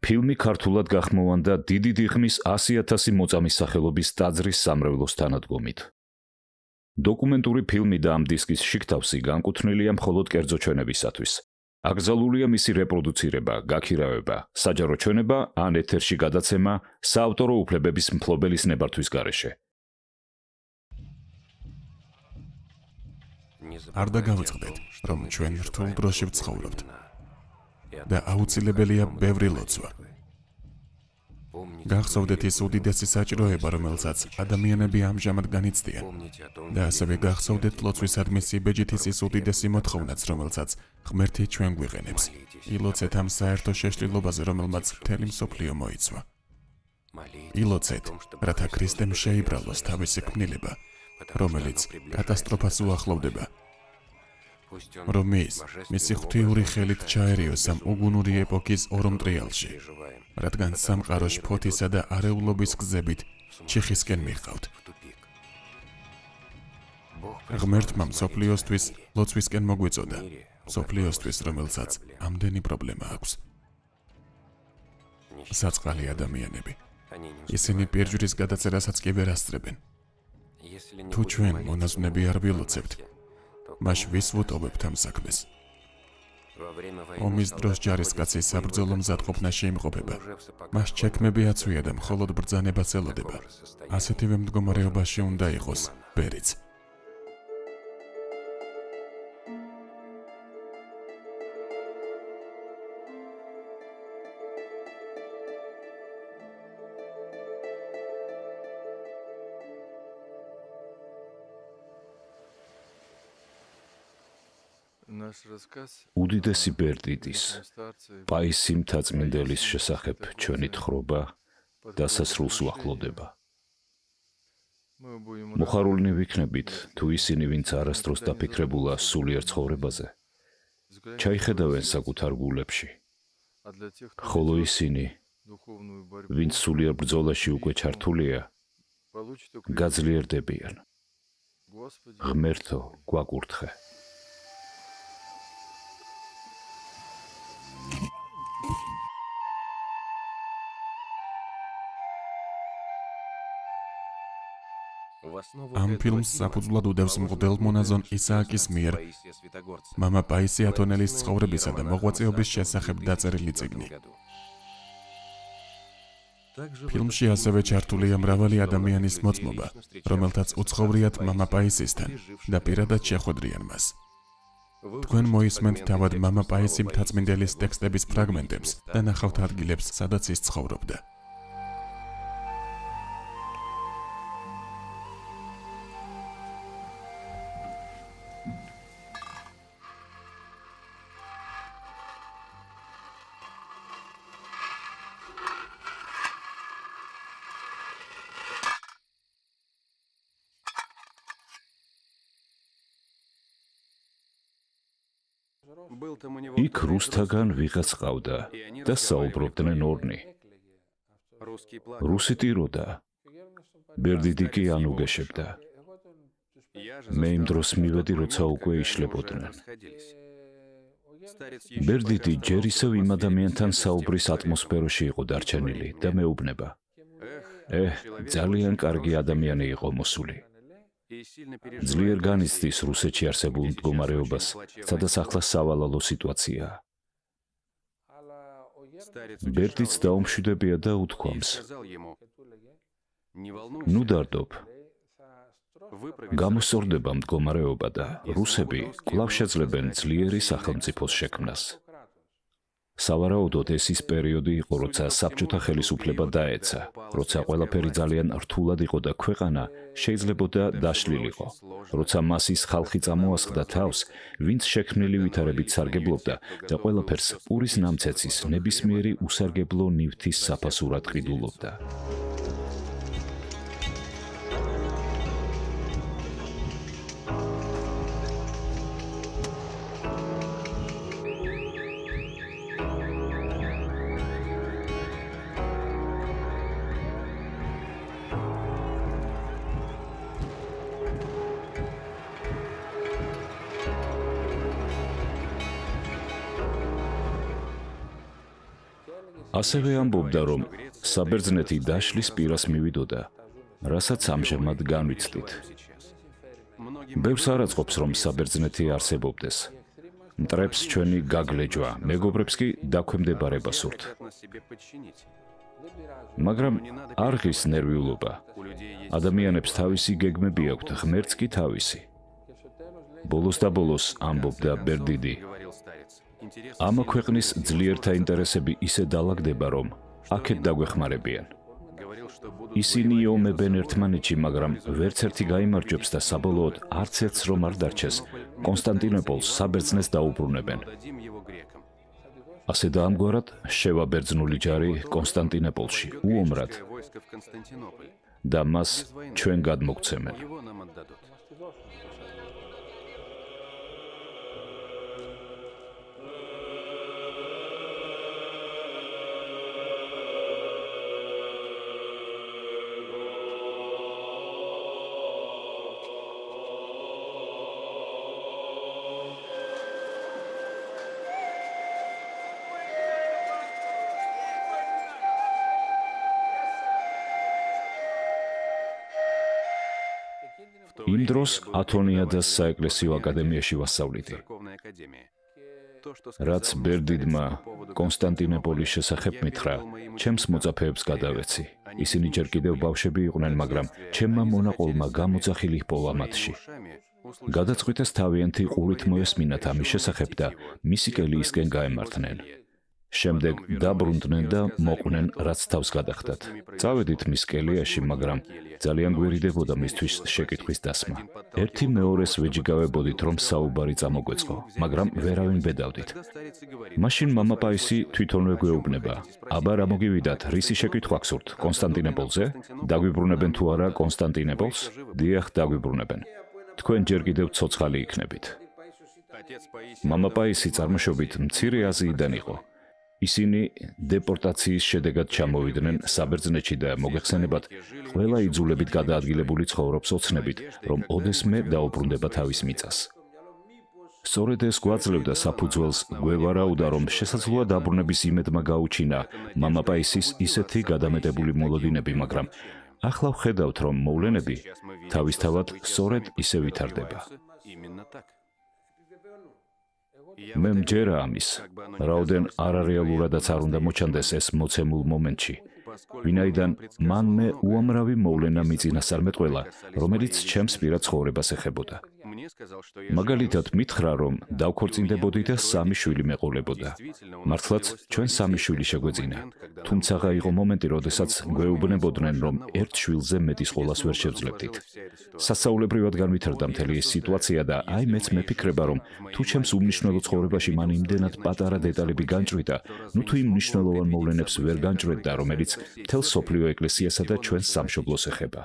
ფილმი ქართულად გახმოვანდა დიდი დიღმის 100,000 მოწამის სახელობის ტაძრის სამრევლოს თანადგომით. დოკუმენტური ფილმი და ამ დისკის შიგთავსი განკუთვნილია მხოლოდ კერძო ჩვენებისათვის. აკრძალულია მისი რეპროდუცირება, გაქირავება, საჯარო ჩვენება ან ეთერში გადაცემა საავტორო უფლებების მფლობელის ნებართვის გარეშე. არ დაგავიწყდეთ, რომ ჩვენ რთულ დროში ვცხოვრობთ და აუცილებელია ბევრი ლოცვა. გახსოვდეთ ის უდიდესი საჭიროება, რომელსაც ადამიანები ამჟამად განიცდიან და ასევე გახსოვდეთ ლოცვისადმი სიბეჯითის ის უდიდესი მოთხოვნაც, რომელსაც ღმერთი ჩვენ გვიყენებს. ილოცეთ ამ საერთო შეშლილობაზე, რომელმაც მთელი მსოფლიო მოიცვა. ილოცეთ, რათა ქრისტემ შეიბრალოს თავისი ქმნილება, რომელიც კატასტროფას უახლოვდება. რომ მისი ღვთიური ხელით ჩაერიოს ამ უგუნური ეპოქის ორმტრიალში, რადგან სამყარო შფოთისა და არეულობის გზებით ჩიხისკენ მიყავთ. ღმერთმა მსოფლიოსთვის ლოცვისკენ მოგვიწოდა, მსოფლიოსთვის, რომელსაც ამდენი პრობლემა აქვს. საწყალი ადამიანები. ისინი პირჯვრის გადაწერასაც კი ვერ ასწრებენ. თუ ჩვენ მონაზვნები არ ვილოცებთ, მაშ ვის ვუტოვებთ ამ საქმეს? ომის დროს ჯარისკაცი საბრძოლო მზადყოფნაში იმყოფება. მას ჩექმები აცვია და მხოლოდ ბრძანებას ელოდება. ასეთივე მდგომარეობაში უნდა იყოს ბერიც. უდიდესი ბერდიდის, პაისი მთაწმინდელის შესახებ ჩვენი თხრობა დასასრულს უახლოვდება. მოხარულნი ვიქნებით, თუ ისინი, ვინც არასდროს დაფიქრებულა სულიერ ცხოვრებაზე, ჩაიხედავენ საკუთარ გულებში, ხოლო ისინი, ვინც სულიერ ბრძოლაში უკვე ჩართულია, გაძლიერდებიან. ღმერთო, გვაკურთხე. ამ ფილმს საფუძვლად უდევს მღვდელ მონაზონ ისააკის მიერ მამა პაისი ათონელის ცხოვრებისა და მოღვაწეობის შესახებ დაწერილი წიგნი. ფილმში ასევე ჩართულია მრავალი ადამიანის მოწმობა, რომელთაც უცხოვრიათ მამა პაისისთან და პირადად შეხვედრიან მას. თქვენ მოისმენთ თავად მამა პაისი მთაწმინდელის ტექსტების ფრაგმენტებს და ნახავთ ადგილებს, სადაც ის ცხოვრობდა. იქ რუსთაგან ვიღაც ყავდა და საუბრობდნენ ორნი. რუსი ტიროდა, ბერდიდი კი ანუგეშებდა. მე იმ დროს მივედი, როცა უკვე იშლებოდნენ. ბერდიდი ჯერ ისევ იმ ადამიანთან საუბრის ატმოსფეროში იყო დარჩენილი და მეუბნება. ძალიან კარგი ადამიანი იყო მოსული. ძლიერ განიცდის რუსეთში არსებულ მდგომარეობას, სადაც ახლა სავალალო სიტუაციაა. ბერდიც დაუმშვიდებია და უთქვამს. ნუ დარდობ. გამოსწორდება მდგომარეობა და რუსები კვლავ შეძლებენ ძლიერი სახელმწიფოს შექმნას. სავარაუდოდ ეს ის პერიოდი იყო, როცა საბჭოთა ხელისუფლება დაეცა, როცა ყველაფერი ძალიან რთულად იყო და ქვეყანა შეიძლებოდა დაშლილიყო, როცა მასის ხალხი წამოასხდა თავს, ვინც შექმნილი ვითარებით სარგებლობდა და ყველაფერს პურის ნამცეცის ნებისმიერი უსარგებლო ნივთის საფასურად ყიდულობდა. ასევე ამბობდა, რომ საბერძნეთი დაშლის პირას მივიდოდა, რასაც ამჟამად განვიცდით. ბევრს არ აწყობს, რომ საბერძნეთი არსებობდეს. მტრებს ჩვენი გაგლეჯვა, მეგობრებს კი დაქვემდებარება სურთ. მაგრამ არ ღირს ნერვიულობა. ადამიანებს თავისი გეგმები აქვთ, ღმერთს კი თავისი. ბოლოს და ბოლოს ამბობდა ბერდიდი. ამა ქვეყნის ძლიერთა ინტერესები ისე დალაგდება, რომ აქეთ დაგვეხმარებიან. ისინი ომებენ ერთმანეთში, მაგრამ ვერც ერთი გაიმარჯვებს და საბოლოოდ არც ერთს რომ არ დარჩეს, კონსტანტინოპოლს საბერძნეთს დაუბრუნებენ. ასე და ამგვარად შევა ბერძნული ჯარი კონსტანტინოპოლში უომრად და მას ჩვენ გადმოგცემენ. იმ დროს ათონიადას საეკლესიო აკადემიაში ვასწავლიდი. რაც ბერდიდმა კონსტანტინოპოლის შესახებ მითხრა, ჩემს მოწაფეებს გადავეცი. ისინი ჯერ კიდევ ბავშვები იყვნენ, მაგრამ ჩემმა მონაყოლმა გამოძახილი ჰპოვა მათში. გადაწყვიტეს თავიანთი ყურით მოესმინათ ამის შესახებ და მისი კელიისკენ გაემართნენ. შემდეგ დაბრუნდნენ და მოყვნენ, რაც თავს გადახდათ. წავედით მის კელიაში, მაგრამ ძალიან გვერიდებოდა მისთვის შეკითხვის დასმა. ერთი მეორეს ვეჯიგავებოდით, რომ საუბარი წამოგვეწყო, მაგრამ ვერავინ ბედავდით. მაშინ მამაპაისი თვითონვე გვეუბნება: აბა რა მოგივიდათ, რისი შეკითხვა გსურთ, კონსტანტინოპოლზე? დაგვიბრუნებენ თუ არა კონსტანტინოპოლს? დიახ, დაგვიბრუნებენ. თქვენ ჯერ კიდევ ცოცხალი იქნებით. მამაპაისი წარმოშობით მცირე აზიიდან იყო. ისინი დეპორტაციის შედეგად ჩამოვიდნენ საბერძნეთში და მოგეხსენებათ, ყველა იძულებით გადაადგილებული ცხოვრობს ოცნებით, რომ ოდესმე დაუბრუნდება თავის მიწას. სწორედ ეს გვაძლევდა საფუძველს გვევარაუდა, რომ შესაძლოა დაბრუნების იმედმა გაუჩინა მამაპაისის ისეთი გადამეტებული მოლოდინები, მაგრამ ახლა ვხედავთ, რომ მოვლენები თავისთავად სწორედ ისე ვითარდება. მე მჯერა ამის, რაოდენ არარეალურადაც არ უნდა მოჩანდეს ეს მოცემულ მომენტში, ვინაიდან მან მე უამრავი მოვლენა მიწინასწარმეტყველა, რომელიც ჩემს პირად ცხოვრებას ეხებოდა. მაგალითად მითხრა, რომ დავქორწინდებოდი და 3 შვილი მეყოლებოდა. მართლაც ჩვენ 3 შვილი შეგვეძინა, თუმცა იყო მომენტი, როდესაც გვეუბნებოდნენ, რომ ერთ შვილზე მეტის ყოლას ვერ შევძლებდით. სასწაულებრივად განვითარდა მთელი ეს სიტუაცია და აი მეც მეფიქრება, რომ თუ ჩემს უმნიშვნელო ცხოვრებაში მან იმდენად პატარა დეტალები განჭვრიტა, ნუ თუ იმ მნიშვნელოვან მოვლენებს ვერ განჭვრეტდა, რომელიც მთელ სოფლიო ეკლესიასა და ჩვენს სამშობლოს ეხება.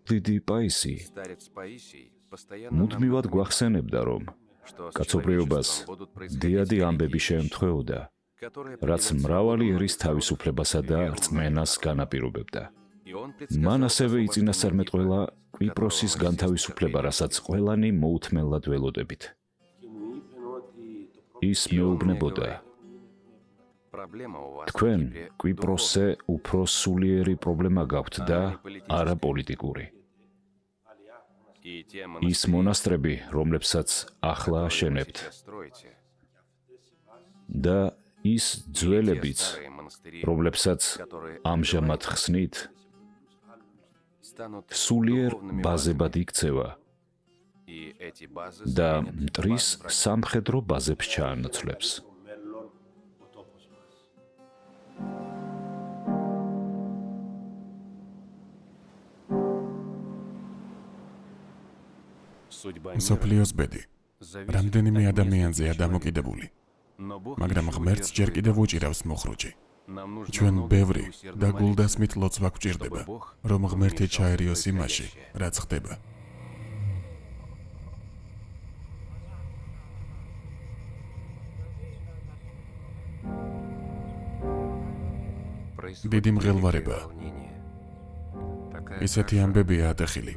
დიდი პაისი მუდმივად გვახსენებდა, რომ კაცობრიობას დიადი ამბები შეემთხვეოდა, რაც მრავალი ერის თავისუფლებასა და რწმენას განაპირობებდა. მან ასევე იწინასწარმეტყველა კვიპროსის განთავისუფლება, რასაც ყველანი მოუთმენლად ველოდებით. ის მეუბნებოდა: თქვენ კვიპროსზე უფრო სულიერი პრობლემა გაქვთ და არა პოლიტიკური. ის მონასტრები, რომლებსაც ახლა აშენებთ, და ის ძველებიც, რომლებსაც ამჟამად ხსნით, სულიერ ბაზებად იქცევა და მტრის სამხედრო ბაზებს ჩაანაცვლებს. მსოფლიოს ბედი რამდენიმე ადამიანზეა დამოკიდებული, მაგრამ ღმერთს ჯერ კიდევ უჭირავს მოხრუჭი. ჩვენ ბევრი და გულდასმით ლოცვა გვჭირდება, რომ ღმერთი ჩაერიოს იმაში, რაც ხდება. დიდი მღელვარებაა. ისეთი ამბებია ატეხილი.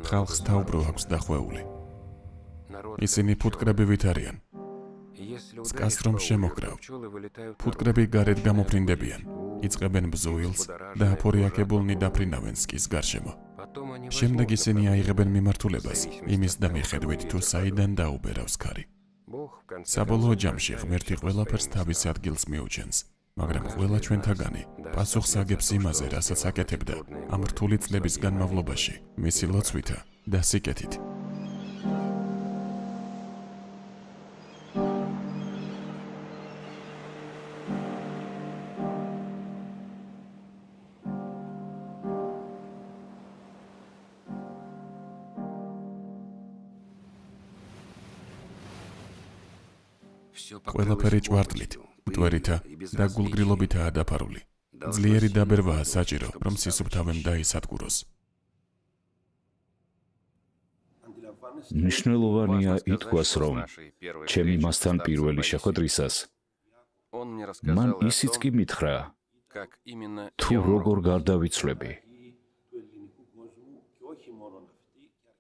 ხალხს თავბრო აქვს დახვეული. ისინი ფუტკრებივით არიან. სკას რომ შემოგრავ. ფუტკრები გარეთ გამოფრინდებიან. იწყებენ ბზუილს და აფორიაკებულ ნიდაფრინავენ სკის გარშემო. შემდეგ ისინი აიღებენ მიმართულებას იმის და მიხედვით თუ საიდან დაუბერავს ქარი. საბოლოო ჯამში ღმერთი ყველაფერს თავის ადგილს მიუჩენს, მაგრამ ყველა ჩვენთაგანი პასუხს აგებს იმაზე, რასაც აკეთებდა ამ რთული წლების განმავლობაში, მისი ლოცვითა და სიკეთით. ყველაფერი ჭვარტლით, მტვერითა და გულგრილობითაა დაფარული. ძლიერი დაბერვაა საჭირო, რომ სისუფთავემ დაისადგუროს. მნიშვნელოვანია ითქვას, რომ ჩემი მასთან პირველი შეხვედრისას მან ისიც კი მითხრა, თუ როგორ გარდავიცვლები.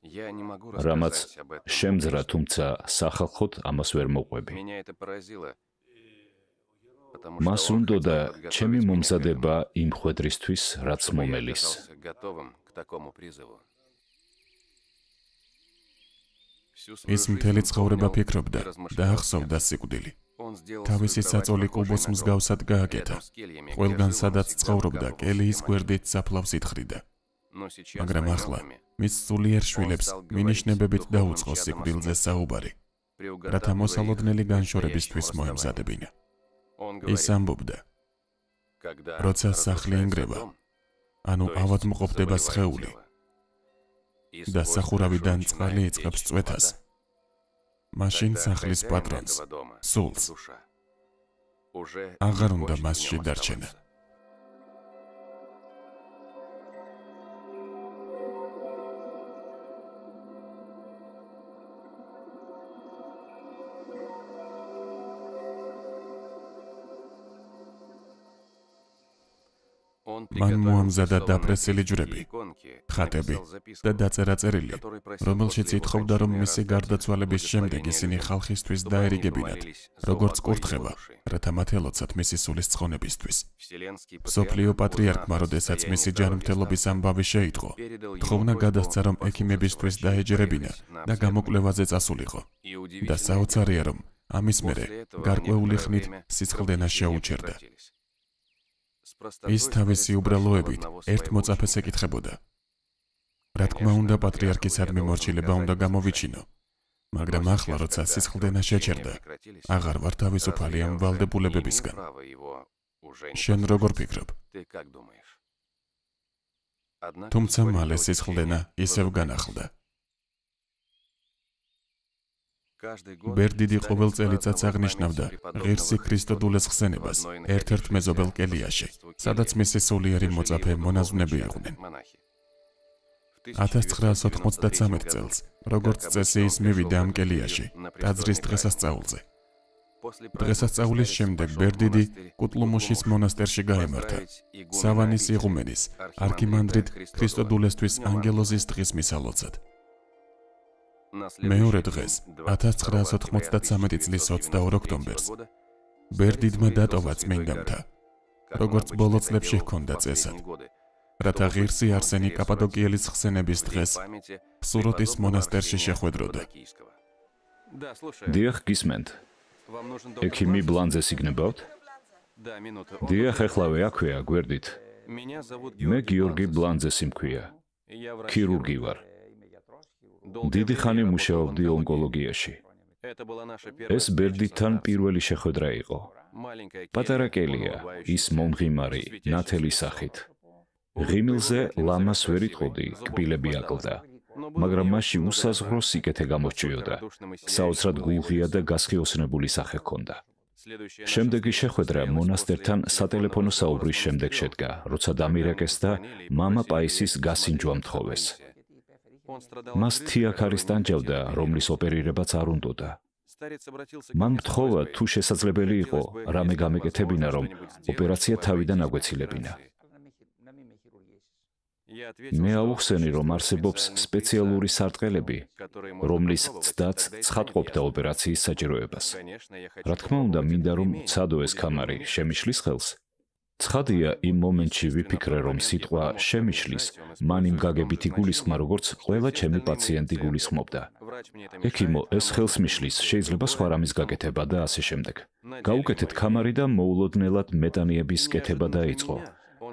რამაც შემძრა, თუმცა სახალხოდ ამას ვერ მოყვები. მას უნდოდა ჩემი მომზადება იმ ხვედრისთვის, რაც მომელის. ის მთელი ცხოვრება ფიქრობდა და ახსოვდა სიკვდილი. თავისი საწოლი კუბოს მსგავსად გააკეთა. ყველგან სადაც ცხოვრობდა, კელიის გვერდით საფლავს ითხრიდა. მაგრამ ახლა მის სულიერ შვილებს მინიშნებებით დაუწყო სიკვდილზე საუბარი, რათა მოსალოდნელი განშორებისთვის მოემზადებინა. ის ამბობდა, როცა სახლი ენგრევა, ანუ ავადმყოფდება სხეული და სახურავიდან წყალი იწყებს წვეთას, მაშინ სახლის პატრონს, სულს, აღარ უნდა მასში დარჩენა. მან მოამზადა დაპრესილი ჯვრები, ხატები და დაწერა წერილი, რომელშიც ითხოვდა, რომ მისი გარდაცვალების შემდეგ ისინი ხალხისთვის დაერიგებინათ, როგორც კურთხევა, რათა მათ ელოცათ მისი სულის ცხონებისთვის. მსოფლიო პატრიარქმა, როდესაც მისი ჯანმრთელობის ამბავი შეიტყო, თხოვნა გადასცა, რომ ექიმებისთვის დაეჯერებინა და გამოკვლევაზე წასულიყო. და საოცარია, რომ ამის მერე გარკვეული ხნით სისხლდენა შეუჩერდა. ის თავისი უბრალოებით ერთ მოწაფეს ეკითხებოდა. რა თქმა უნდა, პატრიარქისადმი მორჩილება უნდა გამოვიჩინო, მაგრამ ახლა, როცა სისხლდენა შეჩერდა, აღარ ვარ თავისუფალი ამ ვალდებულებებისგან. შენ როგორ ფიქრობ? თუმცა მალე სისხლდენა ისევ განახლდა. ბერდიდი ყოველ წელიწადს აღნიშნავდა ღირსი ქრისტოდულეს ხსენებას ერთ-ერთ მეზობელ კელიაში, სადაც მისი სულიერი მოწაფე მონაზვნები იყვნენ. 1993 წელს, როგორც წესი, ის მივიდა ამ კელიაში, ტაძრის დღესასწაულზე. დღესასწაულის შემდეგ ბერდიდი კუტლუმუშის მონასტერში გაემართა, სავანის იღუმენის, არქიმანდრიტ ქრისტოდულესთვის ანგელოზის დღის მისალოცად. მეორე დღეს, 1993 წლის 22 ოქტომბერს, ბერდიდმა დატოვა წმინდამთა, როგორც ბოლო წლებში ჰქონდა წესად, რათა ღირსი არსენი კაპადოკიელის ხსენების დღეს სუროტის მონასტერში შეხვედროდა. დიახ, გისმენთ. ექიმი ბლანძეს იგნებავთ? დიახ, ეხლავე აქვეა, გვერდით. მე გიორგი ბლანძესი მქვია. ქირურგი ვარ. დიდი ხანი მუშაობდი ონკოლოგიაში. ეს ბერდიდთან პირველი შეხვედრა იყო. პატარა კელია, ის მომღიმარი, ნათელი სახით. ღიმილზე ლამას ვერ იტყოდი, კბილები აკლდა, მაგრამ მასში უსაზღვრო სიკეთე გამორჩიოდა. საოცრად გულღია და გასხიოსნებული სახე ჰქონდა. შემდეგი შეხვედრა მონასტერთან სატელეფონო საუბრის შემდეგ შედგა, როცა დამირეკეს და მამა პაისის გასინჯვა მთხოვეს. მას თია ქარის ტანჯავდა, რომლის ოპერირებაც არ უნდოდა. მან მთხოვა თუ შესაძლებელი იყო რამე გამეკეთებინა, რომ ოპერაცია თავიდან აგვეცილებინა. მე აუხსენი, რომ არსებობს სპეციალური სარტყელები, რომლის ცდაც ცხადყოფდა ოპერაციის საჭიროებას. რა თქმა უნდა, მინდა რომ ცადო ეს ქამარი შემიშლის ხელს. ცხადია, იმ მომენტში ვიფიქრე, რომ სიტყვა შემიშლის მან იმ გაგებით იგულისხმა, როგორც ყველა ჩემი პაციენტი გულისხმობდა. ექიმო, ეს ხელს მიშლის, შეიძლება სხვა რამის გაკეთება და ასე შემდეგ. გაუკეთეთ ქამარი და მოულოდნელად მეტანიების კეთება დაიწყო.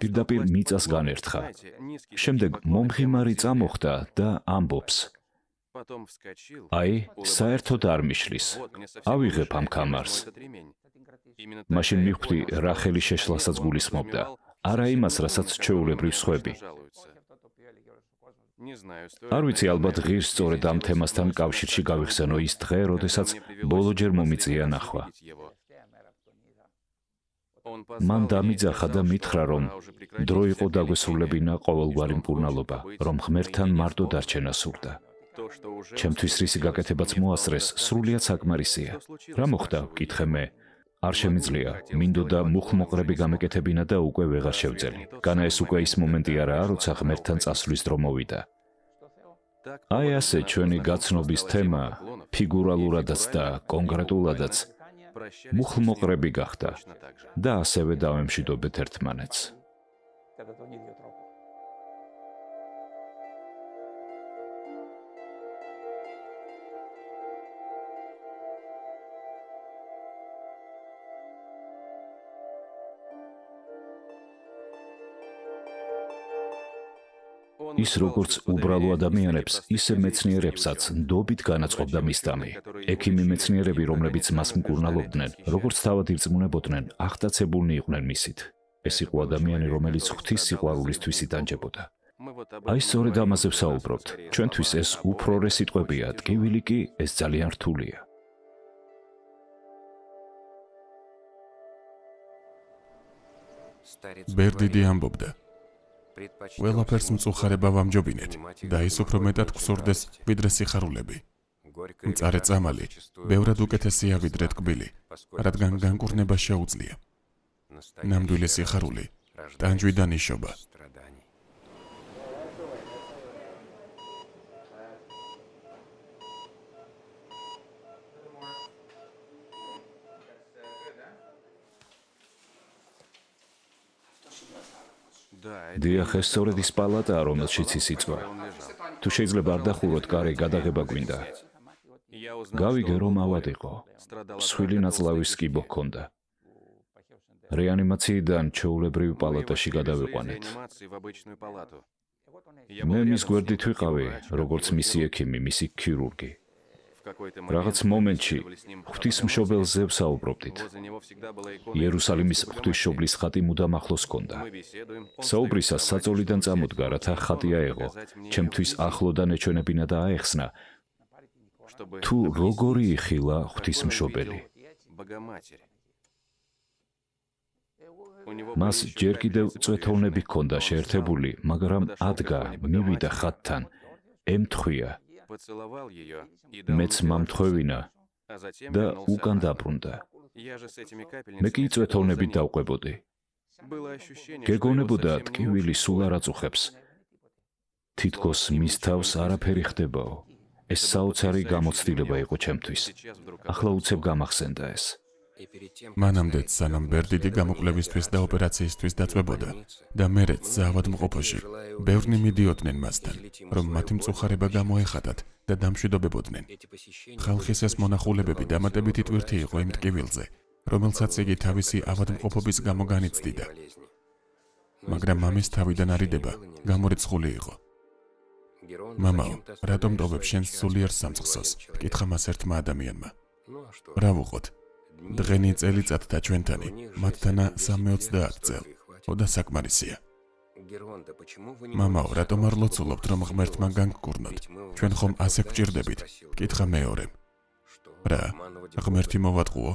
პირდაპირ მიწას განერთხა. შემდეგ მომღიმარი წამოხდა და ამბობს. აი, საერთოდ არ მიშლის. ავიღებ ამ ქამარს. მაშინ მივხვდი, რა ხელი შეშლასაც გულისხმობდა. არა იმას, რასაც ჩვეულებრივ სხვები. არ ვიცი, ალბათ ღირს სწორედ ამ თემასთან კავშირში გავიხსენო ის დღე, როდესაც ბოლოჯერ მომიწია ნახვა. მან დამიძახა და მითხრა, რომ დრო იყო დაგვესრულებინა ყოველგვარი მკურნალობა, რომ ღმერთთან მარტო დარჩენა სურდა. ჩემთვის რისი გაკეთებაც მოასწრეს, სრულიად საკმარისია. რა მოხდა? ვკითხე მე. არ შემიძლია, მინდოდა მუხლმოყრები გამეკეთებინა და უკვე ვეღარ შევძელი. განა ეს უკვე ის მომენტი არაა, როცა ღმერთთან წასვლის დრო მოვიდა. აი ასე ჩვენი გაცნობის თემა ფიგურალურადაც და კონკრეტულადაც მუხლმოყრები გახდა და ასევე დავემშვიდობეთ ერთმანეთს. ის როგორც უბრალო ადამიანებს, ისე მეცნიერებსაც ნდობით განაწყობდა მისდამი. ექიმი მეცნიერები, რომლებიც მას მკურნალობდნენ, როგორც თავად ირწმუნებოდნენ, აღტაცებულნი იყვნენ მისით. ეს იყო ადამიანი, რომელიც ღვთის სიყვარულისთვის იტანჯებოდა. აი სწორედ ამაზე ვსაუბრობთ. ჩვენთვის ეს უფრორე სიტყვებია, ტკივილი კი ეს ძალიან რთულია. ბერდიდი ამბობდა. ყველაფერს მწუხარება ვამჯობინეთ და ის უფრო მეტად გვსურდეს ვიდრე სიხარულები. მწარე წამალი ბევრად უკეთესია ვიდრე ტკბილი, რადგან განკურნება შეუძლია. ნამდვილი სიხარული ტანჯვიდან იშობა. დიახ, ეს სწორედ ის პალატაა, რომელშიც ის იწვა. თუ შეიძლება არ დახუროთ, კარი გადაღება გვინდა. გავიგე, რომ ავად იყო. მსხვილი ნაწლავის კიბო ჰქონდა. რეანიმაციიდან ჩვეულებრივ პალატაში გადავიყვანეთ. მე მის გვერდით ვიყავი, როგორც მისი ექიმი, მისი ქირურგი. რაღაც მომენტში ღვთისმშობელზე ვსაუბრობდით. იერუსალიმის ღვთისმშობლის ხატი მუდამ ახლოს ჰქონდა. საუბრისას საწოლიდან წამოდგა, რათა ხატი აეღო, ჩემთვის ახლოდან ეჩვენებინა და აეხსნა, თუ როგორი იხილა ღვთისმშობელი. მას ჯერ კიდევ წვეთოვნები ჰქონდა შეერთებული, მაგრამ ადგა, მივიდა ხატთან, ემთხვია. მეც მამთხოვინა და უკან დაბრუნდა. მე კი წვეთოვნებით დავყვებოდი. გეგონებოდა ტკივილი სულ არ აწუხებს. თითქოს მის თავს არაფერი ხდებაო. ეს საოცარი გამოცდილება იყო ჩემთვის. ახლა უცებ გამახსენდა ეს. მანამდეც სანამ ბერდიდი გამოკვლევისთვის და ოპერაციისთვის დაწვებოდა და მერეც საავადმყოფოში ბევრნი მიდიოდნენ მასთან, რომ მათი მწუხარება გამოეხატათ და დამშვიდობებოდნენ. ხალხის ეს მონახულებები დამატებითი ტვირთი იყო იმ ტკივილზე, რომელსაც იგი თავისი ავადმყოფობის გამო განიცდიდა. მაგრამ მამის თავიდან არიდება გამორიცხული იყო. მამაო, რატომ ტოვებ შენს სულიერ სამწყსოს? კითხა მას ერთმა ადამიანმა. რა ვუყოთ? დღენი წელიწადთა ჩვენთანი, მათთანა 320 წელ, ოდა საკმარისია. მამაო, რატომ არ ლოცულობთ, რომ ღმერთმა განგკურნოთ? ჩვენ ხომ ასე გვჭირდებით? კითხა მეორემ. რა, ღმერთი მოვატყუო?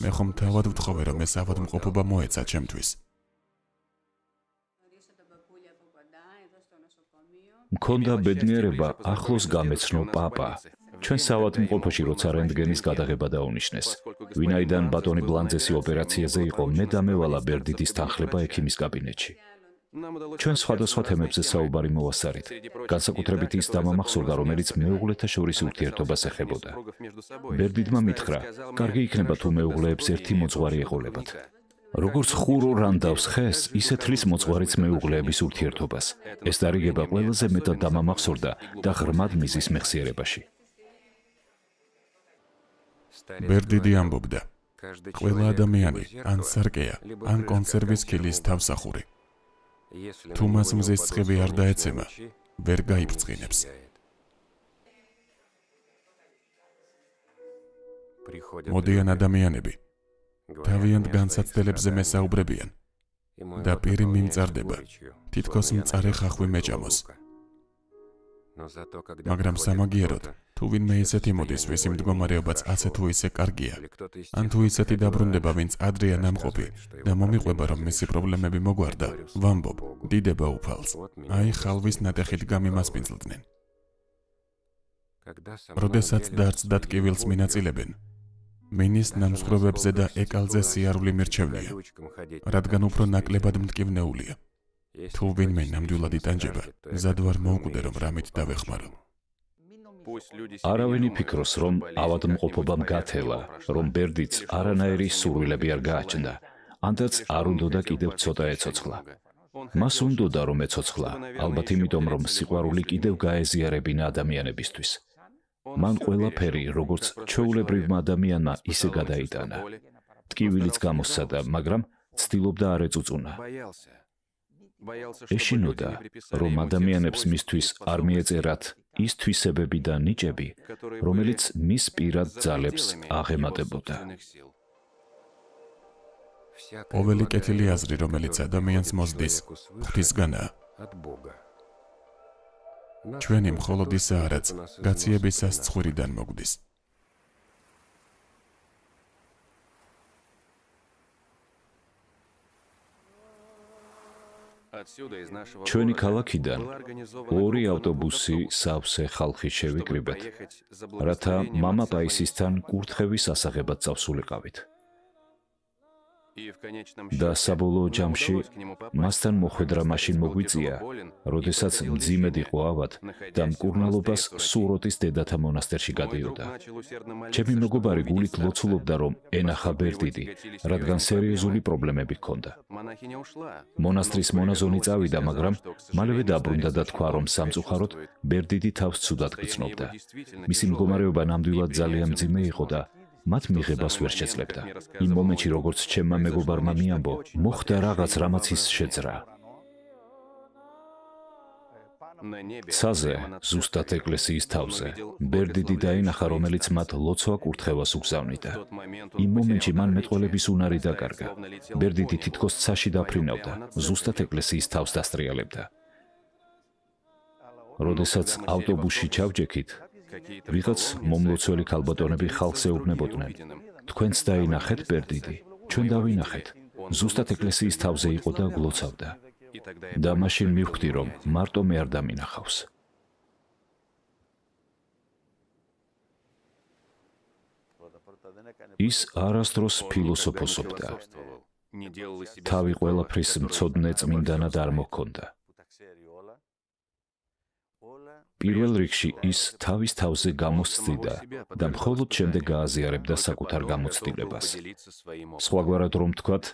მე ხომ თავად ვთხოვე, რომ ეს ავადმყოფობა მოეცა ჩემთვის. მქონდა ბედნიერება ახლოს გამეცნო პაპა, ჩვენ საავადმყოფოში როცა რენტგენის გადაღება დაუნიშნეს. ვინაიდან ბატონი ბლანძესი ოპერაციაზე იყო, მე დამევალა ბერდიდის თანხლება ექიმის კაბინეტში. ჩვენ სხვადასხვა თემებზე საუბარი მოვასწარით. განსაკუთრებით ის დამამახსოვრდა, რომელიც მეუღლეთა შორის ურთიერთობას ეხებოდა. ბერდიდმა მითხრა, კარგი იქნება თუ მეუღლეებს ერთი მოძღვარი ეყოლებათ. როგორც ხურო რანდავს ხეს, ისე თლის მოძღვარიც მეუღლეების ურთიერთობას. ეს დარიგება ყველაზე მეტად დამამახსოვრდა და ღრმად მიზის მეხსიერებაში. ბერდიდი ამბობდა, ყველა ადამიანი ან სარკეა, ან კონსერვის ქილის თავსახური. თუ მას მზის წყები არ დაეცემა, ვერ გაიბრწყინებს. მოდიან ადამიანები, თავიანთ განსაცდელებზე მესაუბრებიან და პირი მიმწარდება, თითქოს მწარე ხახვი მეჭამოს. მაგრამ სამაგიეროდ, თუ ვინმე ისეთი მოდის, ვისი მდგომარეობაც ასე თუ ისე კარგია, ან თუ ისეთი დაბრუნდება, ვინც ადრეა ნამყოფი და მომიყვება, რომ მისი პრობლემები მოგვარდა, ვამბობ, დიდება უფალს, აი ხალვის ნატეხით გამიმასპინძლდნენ. როდესაც დარწ და ტკივილს მინაწილებენ, მინის ნამსხვრევებზე და ეკალზე სიარული მირჩევნია, რადგან უფრო ნაკლებად მტკივნეულია. თუ ვინმე ნამდვილად იტანჯება, მზად ვარ მოუკვდე, რომ რამით დავეხმარო. არავინ იფიქროს, რომ ავადმყოფობამ გათელა, რომ ბერდიც არანაირი სურვილები არ გააჩნდა, ანთაც არ უნდოდა კიდევ ცოტა ეცოცხლა. მას უნდოდა რომ ეცოცხლა, ალბათ იმიტომ, რომ სიყვარული კიდევ გაეზიარებინა ადამიანებისთვის. მან ყველაფერი, როგორც ჩვეულებრივმა ადამიანმა, ისე გადაიტანა. ტკივილიც გამოსცადა, მაგრამ ცდილობდა არ ეწუწუნა. ეშინოდა, რომ ადამიანებს მისთვის არ მიეწერათ ის თვისებები და ნიჭები, რომელიც მის პირად ძალებს აღემატებოდა. ყოველი კეთილი აზრი, რომელიც ადამიანს მოსდის, ღვთისგანაა. ჩვენი მხოლოდ ისაა, რაც გაციებისას ცხვირიდან მოგვდის. ჩვენი ქალაქიდან ორი ავტობუსი სავსე ხალხი შევიკრიბეთ, რათა მამა პაისისთან კურთხევის ასაღებად წავსულიყავით. და საბოლოო ჯამში მასთან მოხვედრა მაშინ მოგვიწია, როდესაც მძიმედ იყო ავად და მკურნალობას სუროტის დედათა მონასტერში გადიოდა. ჩემი მეგობარი გულით ლოცულობდა, რომ ენახა ბერდიდი, რადგან სერიოზული პრობლემები ჰქონდა. მონასტრის მონაზონი წავიდა, მაგრამ მალევე დაბრუნდა და თქვა, რომ სამწუხაროდ ბერდიდი თავს ცუდად გრძნობდა. მისი მდგომარეობა ნამდვილად ძალიან მძიმე იყო და მათ მიღებას ვერ შეძლებდა. იმ მომენტში, როგორც ჩემმა მეგობარმა მიამბო, მოხდა რაღაც, რამაც ის შეძრა. ცაზე, ზუსტად ეკლესიის თავზე, ბერდიდი დაინახა, რომელიც მათ ლოცვა-კურთხევას უგზავნიდა. იმ მომენტში მან მეტყველების უნარი დაკარგა. ბერდიდი თითქოს ცაში დაფრინავდა, ზუსტად ეკლესიის თავს დასტრიალებდა. როდესაც ავტობუსში ჩავჯექით, ვიღაც მომლოცველი ქალბატონები ხალხს ეუბნებოდნენ. თქვენც დაინახეთ ბერდიდი, ჩვენ დავინახეთ. ზუსტად ეკლესიის თავზე იყო და გლოცავდა. და მაშინ მივხვდი, რომ მარტო მე არ დამინახავს. ის არასდროს ფილოსოფოსობდა. თავი ყველაფრის მცოდნე წმინდანად არ მოჰქონდა. პირველ რიგში ის თავის თავზე გამოსცდიდა და მხოლოდ შემდეგ გააზიარებდა საკუთარ გამოცდილებას. სხვაგვარად რომ ვთქვათ,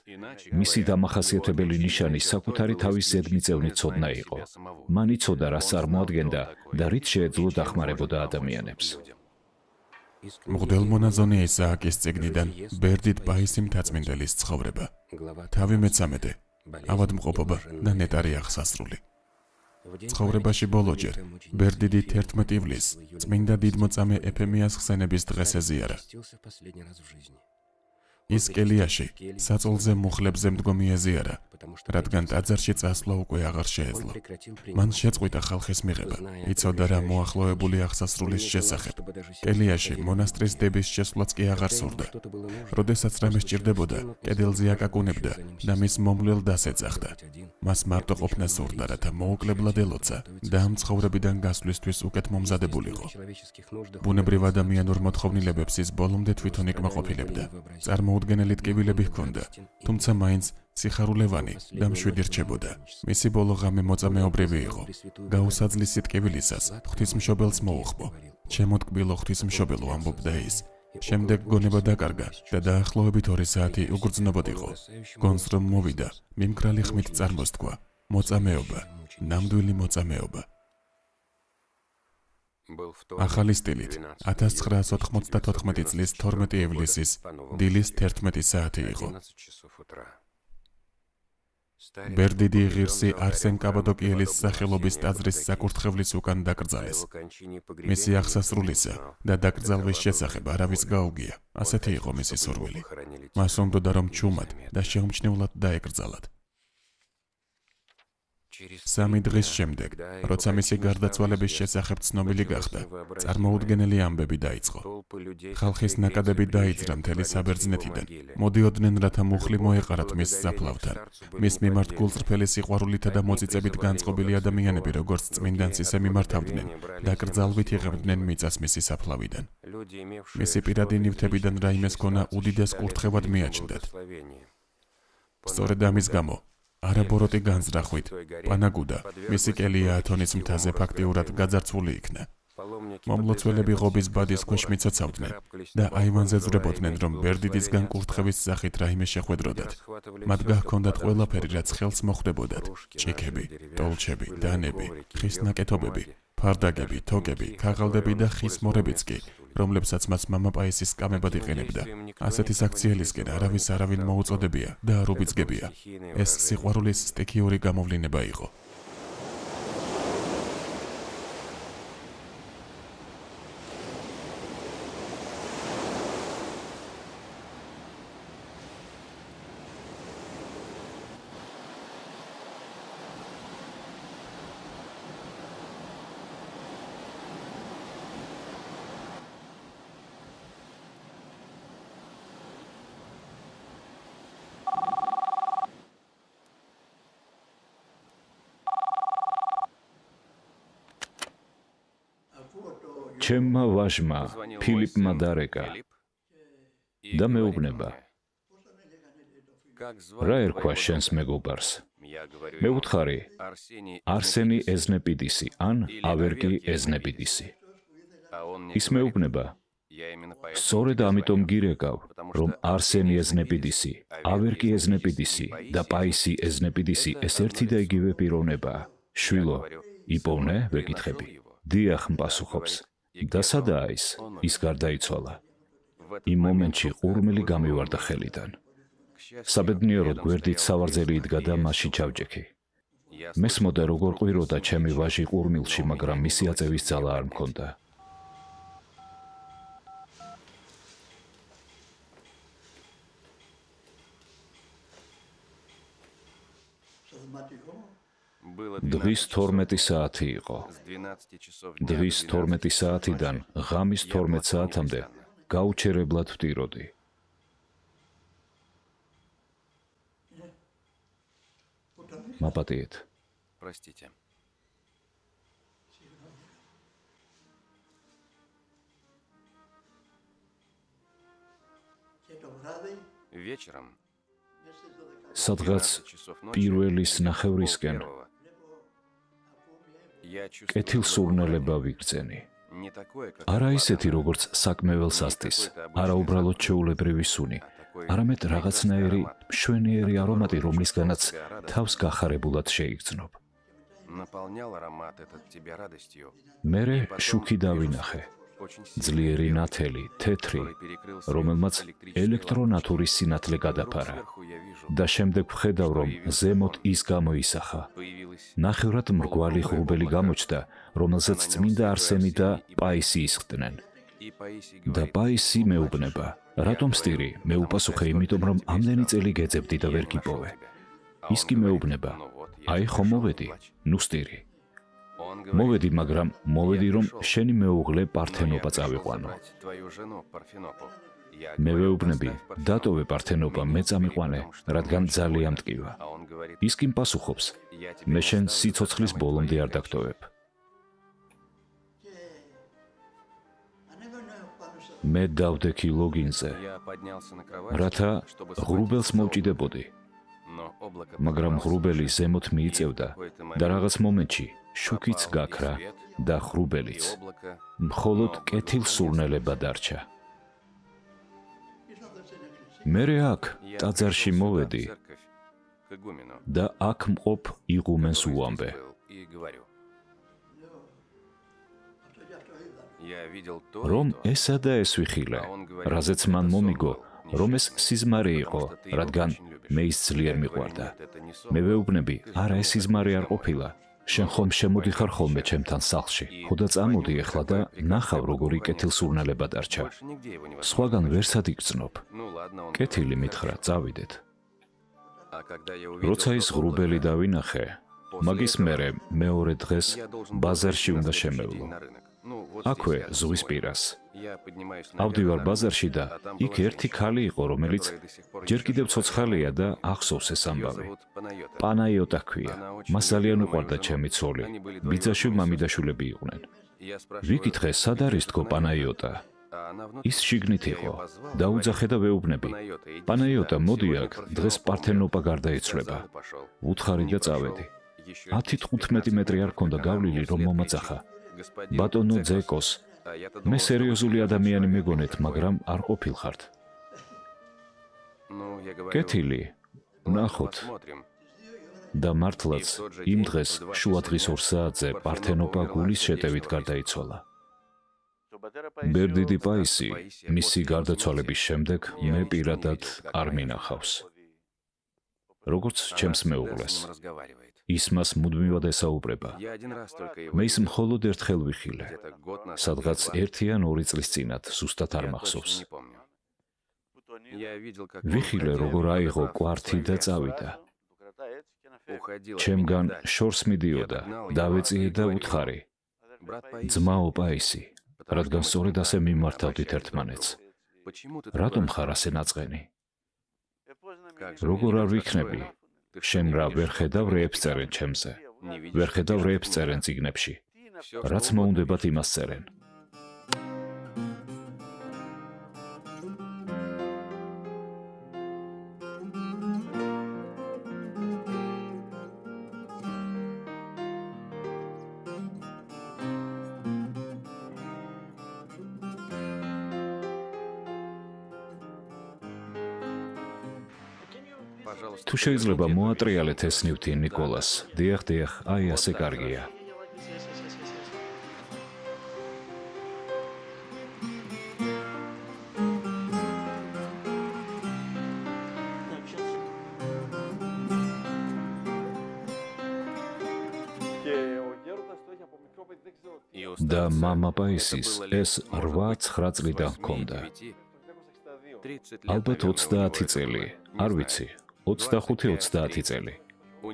მისი დამახასიათებელი ნიშანი საკუთარი თავის ზედმიწევნი ცოდნა იყო. მან იცოდა, რას წარმოადგენდა და რით შეეძლო დახმარებოდა ადამიანებს. მღვდელმონაზონი ისააკის წიგნიდან ბერდიდ პაისი მთაწმინდელის ცხოვრება. თავი მე-13, ავადმყოფობა და ნეტარი აღსასრული. ცხოვრებაში ბოლოჯერ ბერდიდი 11 ივლისს წმინდა დიდმოწამე ეფემიას ხსენების დღეს ეზიარა. ის კელიაში საწოლზე მუხლებზე მდგომი ეზიარა, რადგან ტაძარში წასვლა უკვე აღარ შეეძლო. მან შეწყვიტა ხალხის მიღება, იცოდა რა მოახლოებული აღსასრულის შესახებ. კელიაში მონასტრის დების შესვლაც კი აღარ სურდა. როდესაც რამე სჭირდებოდა, კედელზე აკაკუნებდა და მის მომვლელ დას ეძახდა. მას მარტო ყოფნა სურდა, რათა მოუკლებლად ელოცა და ამ ცხოვრებიდან გასვლისთვის უკეთ მომზადებულიყო. ბუნებრივ ადამიანურ მოთხოვნილებებს ის ბოლომდე თვითონ იკმაყოფილებდა. წარმოუდგენელი ტკივილები ჰქონდა, თუმცა მაინც სიხარულევანი და მშვიდი რჩებოდა. მისი ბოლო ღამე მოწამეობრივი იყო. გაუსაძლისი ტკივილისას ღვთისმშობელს მოუხმო. ჩემო ტკბილო ღვთისმშობელო, ამბობდა ის. შემდეგ გონება დაკარგა და დაახლოებით 2 საათი უგრძნობოდიყო. გონს რომ მოვიდა, მიმკრალი ხმით წარმოსთქვა. მოწამეობა, ნამდვილი მოწამეობა. ახალი სტილით 1994 წლის 12 ივლისის დილის 11 საათი იყო. ბერდიდი ღირსი არსენ კაბადოკიელის სახელობის ტაძრის საკურთხევლის უკან დაკრძალეს. მისი აღსასრულისა და დაკრძალვის შესახებ არავის გაუგია. ასეთი იყო მისი სურვილი. მას უნდოდა რომ ჩუმად და შეუმჩნევლად დაეკრძალათ. 3 დღის შემდეგ, როცა მისი გარდაცვალების შესახებ ცნობილი გახდა, წარმოუდგენელი ამბები დაიწყო. ხალხის ნაკადები დაიძრა მთელი საბერძნეთიდან. მოდიოდნენ, რათა მუხლი მოეყარათ მის საფლავთან. მის მიმართ გულწრფელი სიყვარულითა და მოწიწებით განწყობილი ადამიანები, როგორც წმინდანს ისე მიმართავდნენ, დაკრძალვით იღებდნენ მიწას მისი საფლავიდან. მისი პირადი ნივთებიდან რაიმეს ქონა უდიდეს კურთხევად მიაჩნდათ. სწორედ ამის გამო არაბოროტი განზრახვით, პანაგუდა, მისი კელია ათონის მთაზე ფაქტიურად გაძარცვული იქნა. მომლოცველები ღობის ბადის ქვეშ მიცოცავდნენ და აივანზე ძვრებოდნენ, რომ ბერდიდისგან კურთხევის სახით რაიმე შეხვედროდათ. მათ გაჰქონდათ ყველაფერი, რაც ხელს მოხვდებოდათ: ჭიქები, ტოლჩები, დანები, ხის ნაკეთობები, ფარდაგები, თოკები, ქაღალდები და ხის მორებიც კი, რომლებსაც მას მამაპაისის სკამებად იყენებდა. ასეთი საქციელისკენ არავის არავინ მოუწოდებია და არ უბიძგებია. ეს სიყვარულის სტიქიური გამოვლინება იყო. ჩემმა ვაჟმა ფილიპმა დარეკა და მეუბნება, რა ერქვა შენს მეგობარს? მე ვუთხარი, არსენი ეზნეპიდისი ან ავერკი ეზნეპიდისი. ის მეუბნება, სწორედ ამიტომ გირეკავ, რომ არსენი ეზნეპიდისი, ავერკი ეზნეპიდისი და პაისი ეზნეპიდისი ეს ერთი და იგივე პიროვნებაა. შვილო, იპოვნე? ვეკითხები. დიახ, პასუხობს. და სადაა ის? ის გარდაიცვალა. იმ მომენტში ყურმელი გამივარდა ხელიდან. საბედნიეროდ გვერდით სავარძელი იდგა და მასში ჩავჭექი. მესმოდა როგორ ყვიროდა ჩემი ვაჟი ყურმილში, მაგრამ მისი აწევის ძალა არ მქონდა. დღის 12 საათი იყო. დღის 12 საათიდან ღამის 12 საათამდე გაუჩერებლად ვტიროდი. მაპატიეთ. სადღაც პირველის ნახევრისკენ კეთილსურნელება ვიგრძენი. არა ისეთი, როგორც საკმეველსასტის, არა უბრალოდ ჩვეულებრივი სუნი, არამედ რაღაცნაირი მშვენიერი არომატი, რომლისგანაც თავს გახარებულად შეიგრძნობ. მერე შუქი დავინახე, ძლიერი ნათელი, თეთრი, რომელმაც ელექტრონათური სინათლე გადაფარა. და შემდეგ ვხედავ, რომ ზემოთ ის გამოისახა. ნახევრად მრგვალი ღრუბელი გამოჩნდა, რომელსაც წმინდა არსენი და პაისი ისხდნენ. და პაისი მეუბნება, რატომ სტირი? მეუპასუხე, იმიტომ რომ ამდენი წელი გეძებდი და ვერ გიპოვე. ის კი მეუბნება, აი ხომ მოვედი, ნუ სტირი. მოვედი, მაგრამ მოვედი რომ შენი მეუღლე პართენოპა წავიყვანო. მე ვეუბნები, დატოვე პართენოპა, მე წამიყვანე, რადგან ძალიან მტკივა. ის კი პასუხობს, მე შენ სიცოცხლის ბოლომდე არ დაგტოვებ. მე დავდექი ლოგინზე, რათა ღრუბელს მოვჭიდებოდი. მაგრამ ღრუბელი ზემოთ მიიწევდა და რაღაც მომენტში შუქიც გაქრა და ღრუბელიც. მხოლოდ კეთილსურნელება დარჩა. მერე აქ ტაძარში მოვედი და აქ მყოფ იღუმენს უამბე. რომ ესა და ეს ვიხილე, რაზეც მან მომიგო, რომ ეს სიზმარი იყო, რადგან მე ის ძლიერ მიყვარდა. მე ვეუბნები, არა ეს სიზმარი არ ყოფილა. შენ ხომ შემოდიხარ ხოლმე ჩემთან სახლში. ხოდა წამოდი ახლა და ნახავ როგორი კეთილსურნელება დარჩა. სხვაგან ვერსად იგრძნობ. კეთილი მითხრა, წავიდეთ. როცა ის ღრუბელი დავინახე, მაგის მერე მეორე დღეს ბაზარში უნდა შემევლო. აქვე ზღვის პირას. ავდივარ ბაზარში და იქ ერთი ქალი იყო, რომელიც ჯერ კიდევ ცოცხალია და ახსოვს ეს ამბავი. პანაიოტა ჰქვია. მას ძალიან უყვარდა ჩემი ცოლი. ბიძაშვი მამიდაშვილები იყვნენ. ვიკითხე, სად არის თქო პანაიოტა? ის შიგნით იყო. დაუძახე და ვეუბნები. პანაიოტა, მოდი აქ, დღეს პართენოპა გარდაიცვლება. უთხარი და წავედი. 10-15 მეტრი არ ქონდა გავლილი რომ მომაწახა. ბატონო ძეკოს, მე სერიოზული ადამიანი მეგონეთ, მაგრამ არ ყოფილხართ. კეთილი, ნახოთ. და მართლაც იმ დღეს შუადღის 2 საათზე პართენოპა გულის შეტევით გარდაიცვალა. ბერდიდი პაისი მისი გარდაცვალების შემდეგ მე პირადად არ მინახავს. როგორც ჩემს მეუღლეს. ის მას მუდმივად ესაუბრება. მე ის მხოლოდ ერთხელ ვიხილე. სადღაც 1 ან 2 წლის წინათ, ზუსტად არ მახსოვს. ვიხილე, როგორ აიღო კვართი და წავიდა. ჩემგან შორს მიდიოდა, დავეწიე და უთხარი. ძმაო პაისი, რადგან სწორედ ასე მიმართავდით ერთმანეთს. რატომ ხარ ასე ნაწყენი? როგორ არ ვიქნები? შენ რა ვერ ხედავ რეებს წერენ ჩემზე? ვერ ხედავ რეებს წერენ წიგნებში? რაც მოუნდებათ იმას წერენ. თუ შეიძლება მოატრიალეთ ეს ნივთი ნიკოლას. დიახ, აი ასე კარგია. და მამა პაისის ეს 8-9 წლიდან ჰქონდა. ალბათ 20 წელი, არ ვიცი. 25-30 წელი.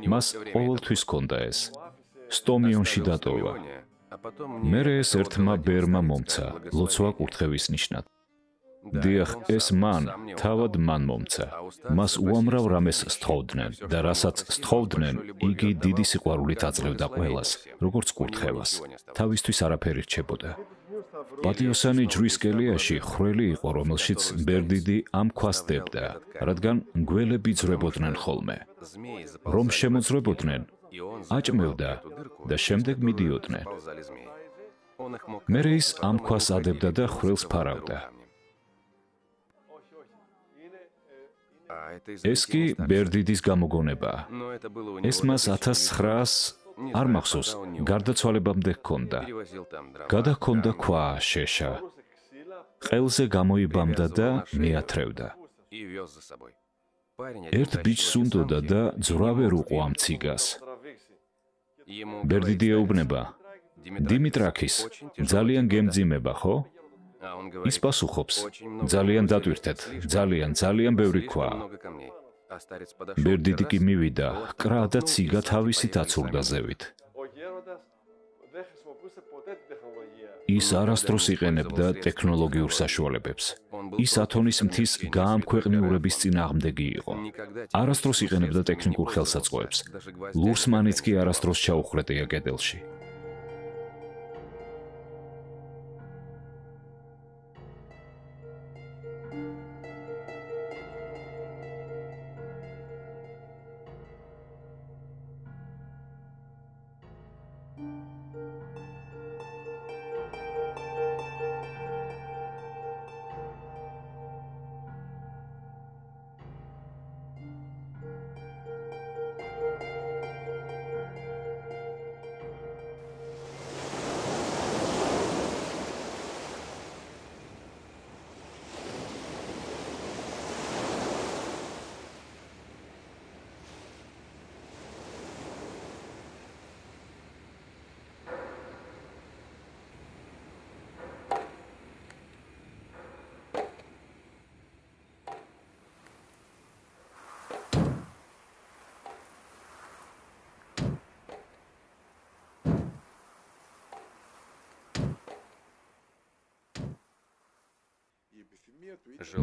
მას ყოველთვის ჰქონდა ეს. სტომიონში დატოვა. მერე ეს ერთმა ბერმა მომცა, ლოცვა კურთხევის ნიშნად. დიახ, ეს მან, თავად მან მომცა. მას უამრავ რამეს სთხოვდნენ და რასაც სთხოვდნენ, იგი დიდი სიყვარულით აძლევდა ყველას, როგორც კურთხევას. თავისთვის არაფერი რჩებოდა. პატიოსანი ჯვრის კელიაში ხრელი იყო, რომელშიც ბერდიდი ამ ქვას დებდა, რადგან გველები ძრებოდნენ ხოლმე. რომ შემოძრებოდნენ, აჭმევდა და შემდეგ მიდიოდნენ. მერე ის ამ ქვას ადებდა და ხრელს ფარავდა. ეს კი ბერდიდის გამოგონება. ეს მას 1900 არ მახსოვს, გარდაცვალებამდე ჰქონდა. გადაჰქონდა ქვა, შეშა. ყელზე გამოიბამდა და მიათრევდა. ერთ ბიჭს უნდოდა და ძრავერ უყო ამ ციგას. ბერდიდი ეუბნება, დიმიტრაქის, ძალიან გემძიმება, ხო? ის პასუხობს: ძალიან დატვირთეთ, ძალიან ბევრი ქვაა. ბერდიტი კი მივიდა, კრა და ციგა თავისით აცურდა ზევით. ის არასდროს იყენებდა ტექნოლოგიურ საშუალებებს. ის ათონის მთის გაამქვეყნიურების წინააღმდეგი იყო. არასდროს იყენებდა ტექნიკურ ხელსაწყოებს. ლურსმანიც კი არასდროს ჩაუხრეტია კედელში.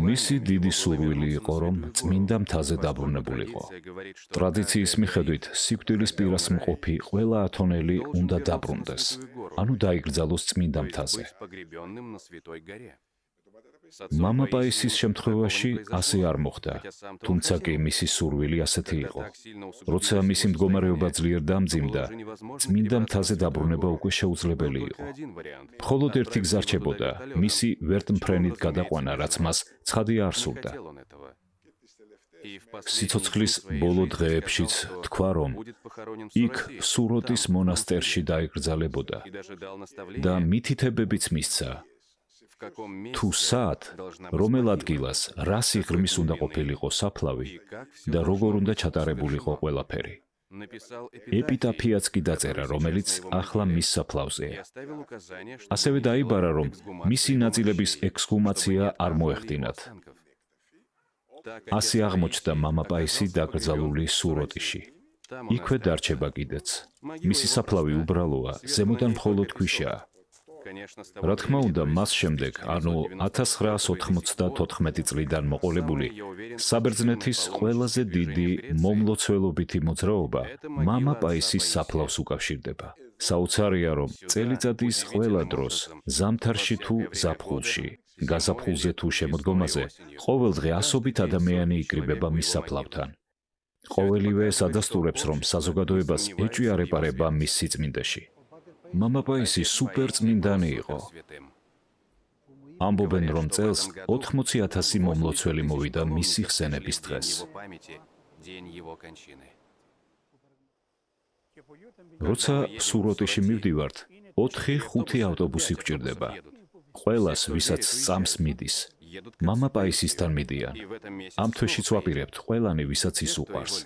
მისი დიდი სურვილი იყო, რომ წმინდა მთაზე დაბრუნებულიყო. ტრადიციის მიხედვით, სიკვდილის პირას მყოფი ყველა ათონელი უნდა დაბრუნდეს, ანუ დაიკრძალოს წმინდა მთაზე. მამა პაისის შემთხვევაში ასე არ მოხდა, თუმცა კი მისი სურვილი ასეთი იყო. როცა მისი მდგომარეობა ძლიერ დამძიმდა, წმინდა მთაზე დაბრუნება უკვე შეუძლებელი იყო. მხოლოდ ერთი გზა რჩებოდა, მისი ვერტმფრენით გადაყვანა, რაც მას ცხადი არ სურდა. სიცოცხლის ბოლო დღეებშიც თქვა, რომ იქ სუროტის მონასტერში დაიკრძალებოდა და მითითებებიც მისცა. თუ სად, რომელ ადგილას, რა სიღრმის უნდა ყოფილიყო საფლავი და როგორ უნდა ჩატარებულიყო ყველაფერი. ეპიტაფიაც კი დაწერა, რომელიც ახლა მის საფლავზეა. ასევე დაიბარა, რომ მისი ნაწილების ექსჰუმაცია არ მოეხდინათ. ასე აღმოჩნდა მამა პაისი დაკრძალული სუროტიში. იქვე დარჩება კიდეც. მისი საფლავი უბრალოა, ზემოდან მხოლოდ ქვიშაა. რა თქმა უნდა, მას შემდეგ, ანუ 1994 წლიდან მოყოლებული საბერძნეთის ყველაზე დიდი მომლოცველობითი მოძრაობა მამა პაისის საფლავს უკავშირდება. საოცარია, რომ წელიწადის ყველა დროს, ზამთარში თუ ზაფხულში, გაზაფხულზე თუ შემოდგომაზე, ყოველდღე ასობით ადამიანი იკრიბება მის საფლავთან. ყოველივე ეს ადასტურებს, რომ საზოგადოებას ეჭვი-არ-ეპარება მის სიწმინდეში. მამა პაისი სუპერწმინდანი იყო. ამბობენ, რომ წელს 80,000 მომლოცველი მოვიდა მისი ხსენების დღეს. როცა სუროტიში მივდივართ, 4-5 ავტობუსი გვჭირდება. ყველას, ვისაც სწამს მიდის, მამა პაისისთან მიდიან. ამ თვეშიც ვაპირებთ ყველანი, ვისაც ის უყვარს.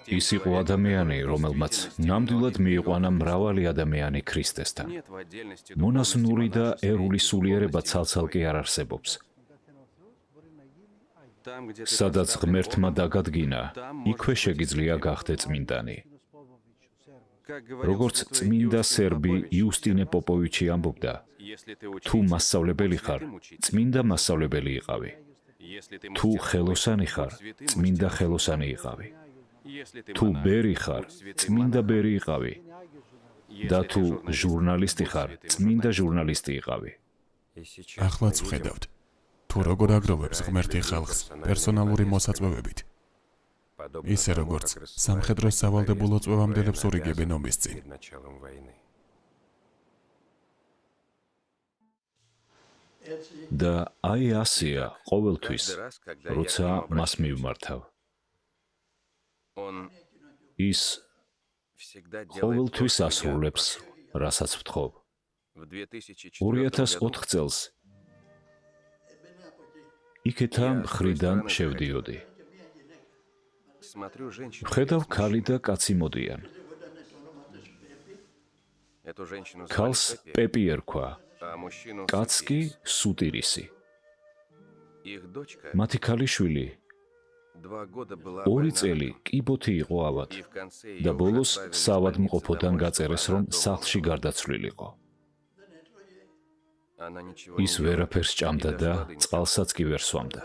ის იყო ადამიანი, რომელმაც ნამდვილად მიიყვანა მრავალი ადამიანი ქრისტესთან. მონაზვნური და ერული სულიერება ცალ-ცალკე არ არსებობს. სადაც ღმერთმა დაგადგინა, იქვე შეგიძლია გახდე წმინდანი. როგორც წმინდა სერბი იუსტინე პოპოვიჩი ამბობდა, თუ მასწავლებელი ხარ, წმინდა მასწავლებელი იყავი. თუ ხელოსანი ხარ, წმინდა ხელოსანი იყავი. თუ ბერი ხარ, წმინდა ბერი იყავი და თუ ჟურნალისტი ხარ, წმინდა ჟურნალისტი იყავი. Ახლაც ვხედავთ, თუ როგორ აგროვებს ღმერთი ხალხს პერსონალური მოსაწვევებით. ისე როგორც სამხედრო სავალდებულო წვევამდელებს ურიგებენ ომის წინ. და აი ასია ყოველთვის, როცა მას მივმართავ. ის ყოველთვის ასრულებს, რასაც ვთხოვ. 2004 წელს იქეთა მხრიდან შევდიოდი. ვხედავ ქალი და კაცი მოდიან. ქალს პეპი ერქვა, კაცს კი სუტირისი. მათი ქალიშვილი 2 წელი კიბოთი იყო ავად და ბოლოს საავადმყოფოდან გაწერეს, რომ სახლში გარდაცვლილიყო. ის ვერაფერს ჭამდა და წყალსაც კი ვერ სვამდა.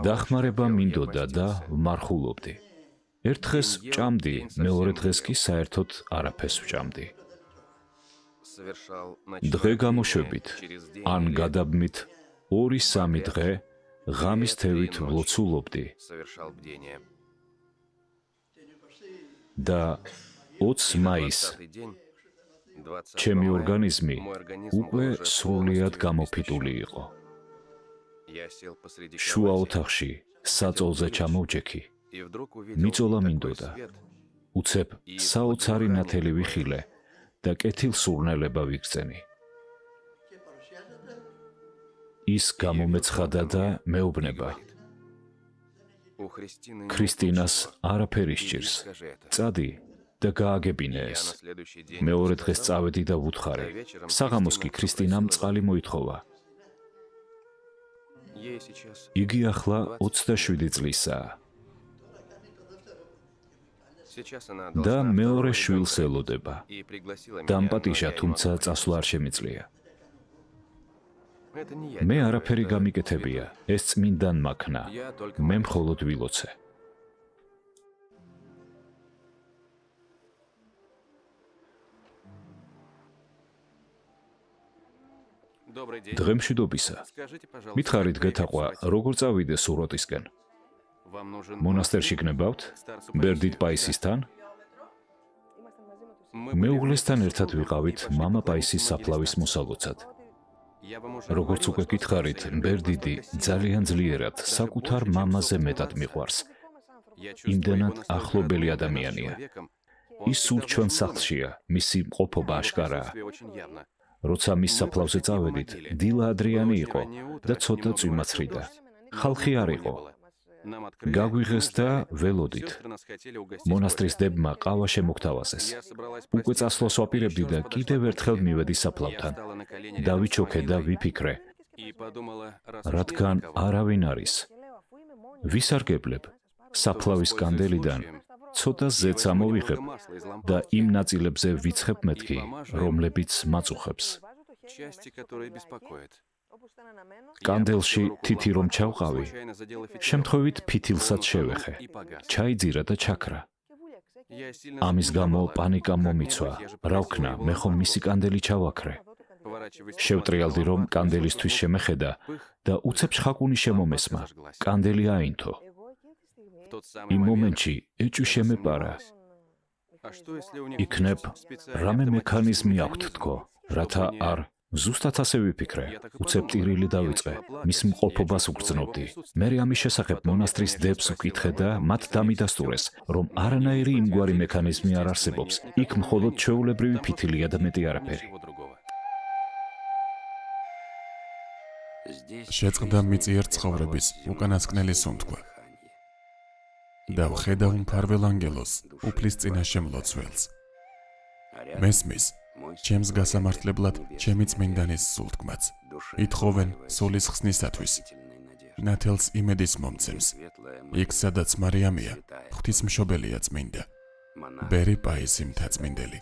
დახმარება მინდოდა და ვმარხულობდი. ერთ დღეს ჭამდი, მეორე დღეს კი საერთოდ არაფერს ვჭამდი. დღე გამოშვებით, ან გადაბმით 2-3 დღე ღამის თევით ვლოცულობდი და 20 მაისს ჩემი ორგანიზმი უკვე სრულიად გამოფიტული იყო. შუა ოთახში საწოლზე ჩამოვჯექი, მიწოლა მინდოდა. უცებ საოცარი ნათელი ვიხილე და კეთილსურნელება ვიგრძენი. ის გამომეცხადა და მეუბნება. ქრისტინას არაფერი სჭირს. წადი და გააგებინე ეს. მეორე დღეს წავედი და ვუთხარი. საღამოს კი ქრისტინამ წყალი მოითხოვა. იგი ახლა 27 წლისაა. და მეორე შვილს ელოდება. დამპატიჟა, თუმცა წასვლა არ შემიძლია. მე არაფერი გამიკეთებია, ეს წმინდან მაქნა. მე მხოლოდ ვილოცე. დღემშვიდობისა. მითხარით გეთაყვა, როგორ წავიდე სუროტისკენ? მონასტერში გნებავთ? ბერდით პაისისთან? მეუღლესთან ერთად ვიყავით მამა პაისის საფლავის მოსალოცად. როგორც უკვე გითხარით, ბერდიდი ძალიან ძლიერად საკუთარ მამაზე მეტად მიყვარს. იმდენად ახლობელი ადამიანია. ის სულ ჩვენ სახლშია, მისი მყოფობა აშკარაა. როცა მის საფლავზე წავედით, დილა ადრიანი იყო და ცოტა წვიმაცრიდა. ხალხი არ იყო. გაგვიღეს და ველოდით. მონასტრის დებმა ყავა შემოგთავაზეს. უკვე წასვლას ვაპირებდი და კიდევ ერთხელ მივედი საფლავთან. დავიჩოქე და ვიფიქრე, რადგან არავინ არის. ვისარგებლებ საფლავის კანდელიდან ცოტა ზეც ამოვიღებ და იმ ნაწილებზე ვიცხებ მეთქი, რომლებიც მაწუხებს. კანდელში თითი რომ ჩავყავი, შემთხვევით ფითილსაც შევეხე. ჩაიძირა და ჩაქრა. ამის გამო პანიკა მომიცვა. რა ვქნა, მე ხომ მისი კანდელი ჩავაქრე. შევტრიალდი, რომ კანდელისთვის შემეხედა და უცებ შხაკუნი შემომესმა. კანდელი აინთო. იმ მომენტში ეჭვი შემეპარა. იქნებ რამე მექანიზმი აქვთ თქო, რათა არ ზუსტად ასე ვიფიქრე. უცებ ტირილი დავიწყე, მის მყოფობას ვგრძნობდი. მერე ამის შესახებ მონასტრის დებს ვკითხე და მათ დამიდასტურეს, რომ არანაირი იმგვარი მექანიზმი არ არსებობს. იქ მხოლოდ ჩვეულებრივი ფითილია და მეტი არაფერი. შეწყდა მიწიერ ცხოვრების უკანასკნელი სუნთქვა. და ვხედავ მფარველ ანგელოზს, უფლის წინაშე მლოცველს. მესმის ჩემს გასამართლებლად ჩემი წმინდანის სულთქმაც. ითხოვენ სულის ხსნისათვის. ნათელს იმედის მომცემს. იქ სადაც მარიამია, ღვთისმშობელია წმინდა. ბერი პაისი მთაწმინდელი.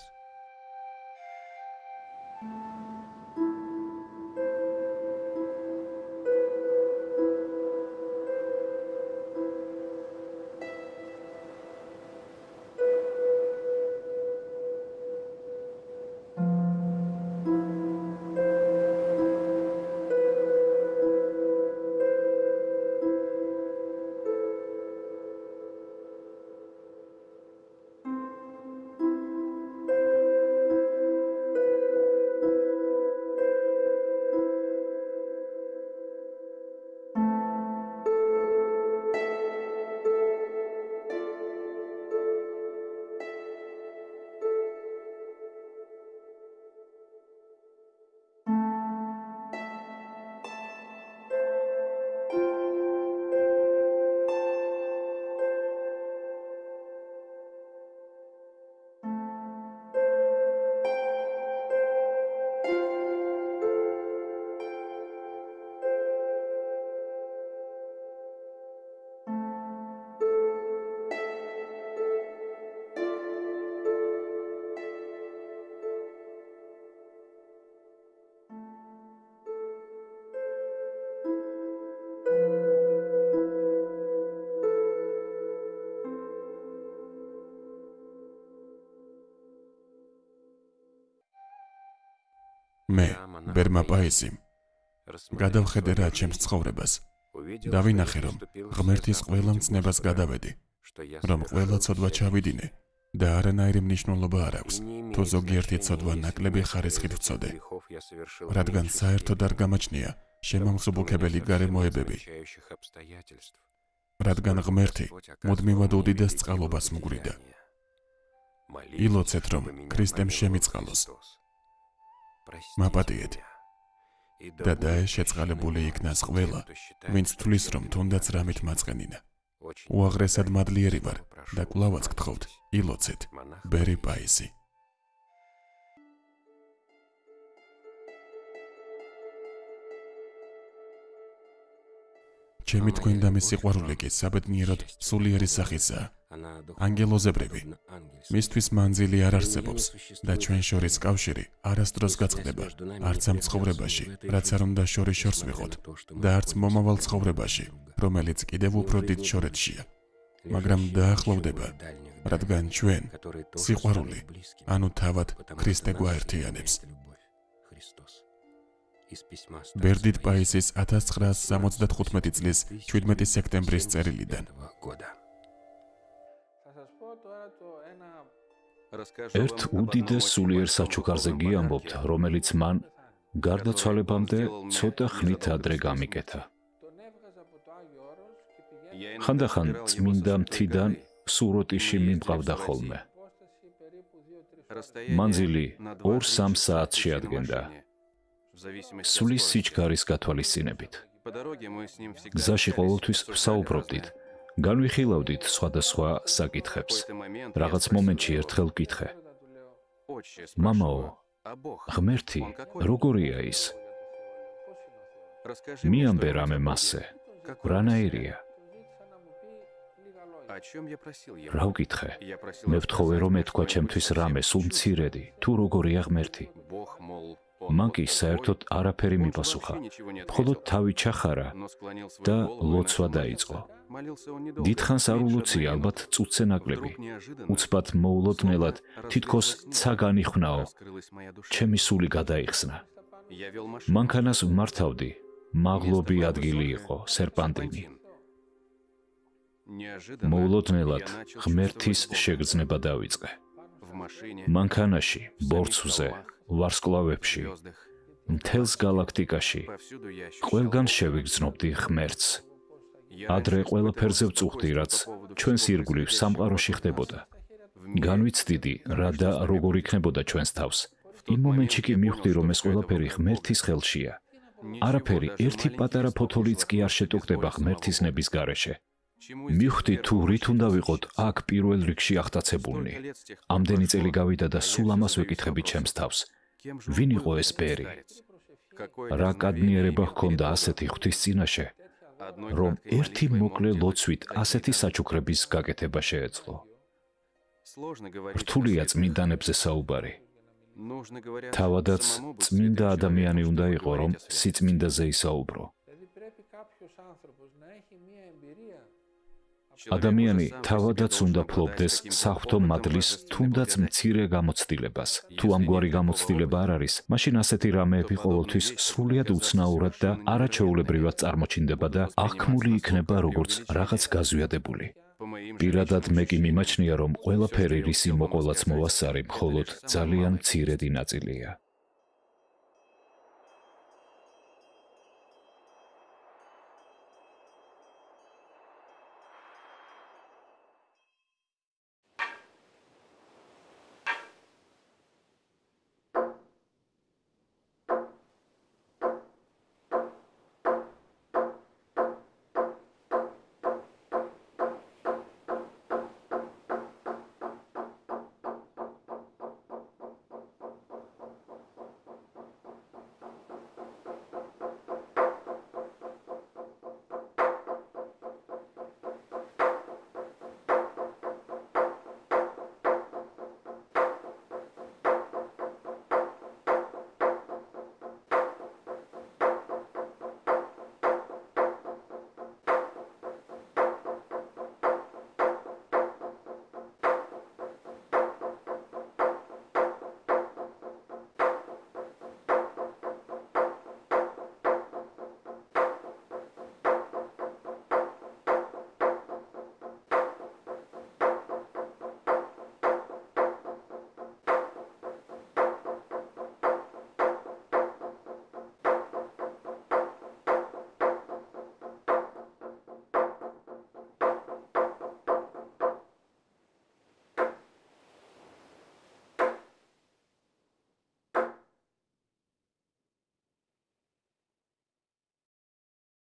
მე, ბერმა პაისი, გადავხედე რა ჩემს ცხოვრებას. დავინახე, რომ ღმერთის ყველა მცნებას გადავედი, რომ ყველა ცოდვა ჩავიდინე და არანაირი მნიშვნელობა არ აქვს, თუ ზოგიერთი ცოდვა ნაკლები ხარისხით ვწოდე, რადგან საერთოდ არ გამაჩნია შემამსუბუქებელი გარემოებები, რადგან ღმერთი მუდმივად უდიდეს წყალობას მგვრიდა. ილოცეთ, რომ ქრისტემ შემიწყალოს. მაპატიეთ და შეწყალებული იქნას ყველა, ვინც თვლის, რომ თუნდაც რამით მაწყენინა. უაღრესად მადლიერი ვარ და კვლავაც გთხოვთ, ილოცეთ, ბერი პაისი. ჩემი თქვენდამი სიყვარული კი საბედნიეროდ სულიერი სახისაა, ანგელოზებრივი. მისთვის მანძილი არ არსებობს და ჩვენ შორის კავშირი არასდროს გაწყდება, არც ამ ცხოვრებაში, რაც არ უნდა შორის შორს ვიყოთ და არც მომავალ ცხოვრებაში, რომელიც კიდევ უფრო დიდ შორეთშია, მაგრამ დაახლოვდება, რადგან ჩვენ სიყვარული, ანუ თავად ქრისტე გვაერთიანებს. ბერდიტ პაისის 1975 წლის 17 სექტემბრის წერილიდან. ერთ უდიდეს სულიერ საჩუქარზე გიამბობთ, რომელიც მან გარდაცვალებამდე ცოტა ხნით ადრე გამიკეთა. ხანდახან წმინდა მთიდან სუროტიში მიმყავდა ხოლმე. მანძილი 2-3 საათს შეადგენდა. სulis სიჩქარის გათვალისწინებით. გზაში ყოველთვის ვსაუბრობდით, განვიხილავდით სხვადასხვა საკითხებს. რაღაც მომენტში ერთხელ ვკითხე: მამაო, ღმერთი როგორია ის? მიამბე რამე მასზე, რანაირია? რა ვკითხე? მე ვთხოვე, რომ ეთქვა ჩემთვის რამე სულ მცირედი, თუ როგორია ღმერთი. მან კი საერთოდ არაფერი მიპასუხა, მხოლოდ თავი ჩახარა და ლოცვა დაიწყო. დიდხანს არ ულოცია, ალბათ წუთზე ნაკლები. უცბად მოულოდნელად, თითქოს ცა განიხვნაო, ჩემი სული გადაიხსნა. მანქანას ვმართავდი, მაღლობი ადგილი იყო, სერპანტინი. მოულოდნელად ღმერთის შეგრძნება დავიწყე. მანქანაში, ბორცვზე, ვარსკვლავებში, მთელს გალაქტიკაში, ყველგან შევიგრძნობდი ღმერთს. ადრე ყველაფერზე ვწუხდი, რაც ჩვენს ირგვლივ სამყაროში ხდებოდა. განვიცდიდი, რა და როგორ იქნებოდა ჩვენს თავს. იმ მომენტში კი მივხვდი, რომ ეს ყველაფერი ღმერთის ხელშია. არაფერი, ერთი პატარა ფოთოლიც კი არ შეტოქდება ღმერთის ნების გარეშე. მივხვდი, თუ რით უნდა ვიყოთ აქ პირველ რიგში აღტაცებულნი. ამდენი წელი გავიდა და სულ ამას ვეკითხები ჩემს თავს. ვინ იყო ეს ბერი? რა კადნიერება ჰქონდა ასეთი ღვთის წინაშე, რომ ერთი მოკლე ლოცვით ასეთი საჩუქრების გაკეთება შეეძლო? რთულია წმინდანებზე საუბარი. თავადაც წმინდა ადამიანი უნდა იყო, რომ სიწმინდაზე ისაუბრო. ადამიანი თავადაც უნდა ფლობდეს საღვთო მადლის თუნდაც მცირე გამოცდილებას. თუ ამგვარი გამოცდილება არ არის, მაშინ ასეთი რამეები ყოველთვის სრულიად უცნაურად და არაჩვეულებრივად წარმოჩინდება და აღქმული იქნება როგორც რაღაც გაზვიადებული. პირადად მე კი მიმაჩნია, რომ ყველაფერი რისი მოყოლაც მოვასწარი მხოლოდ ძალიან მცირედი ნაწილია.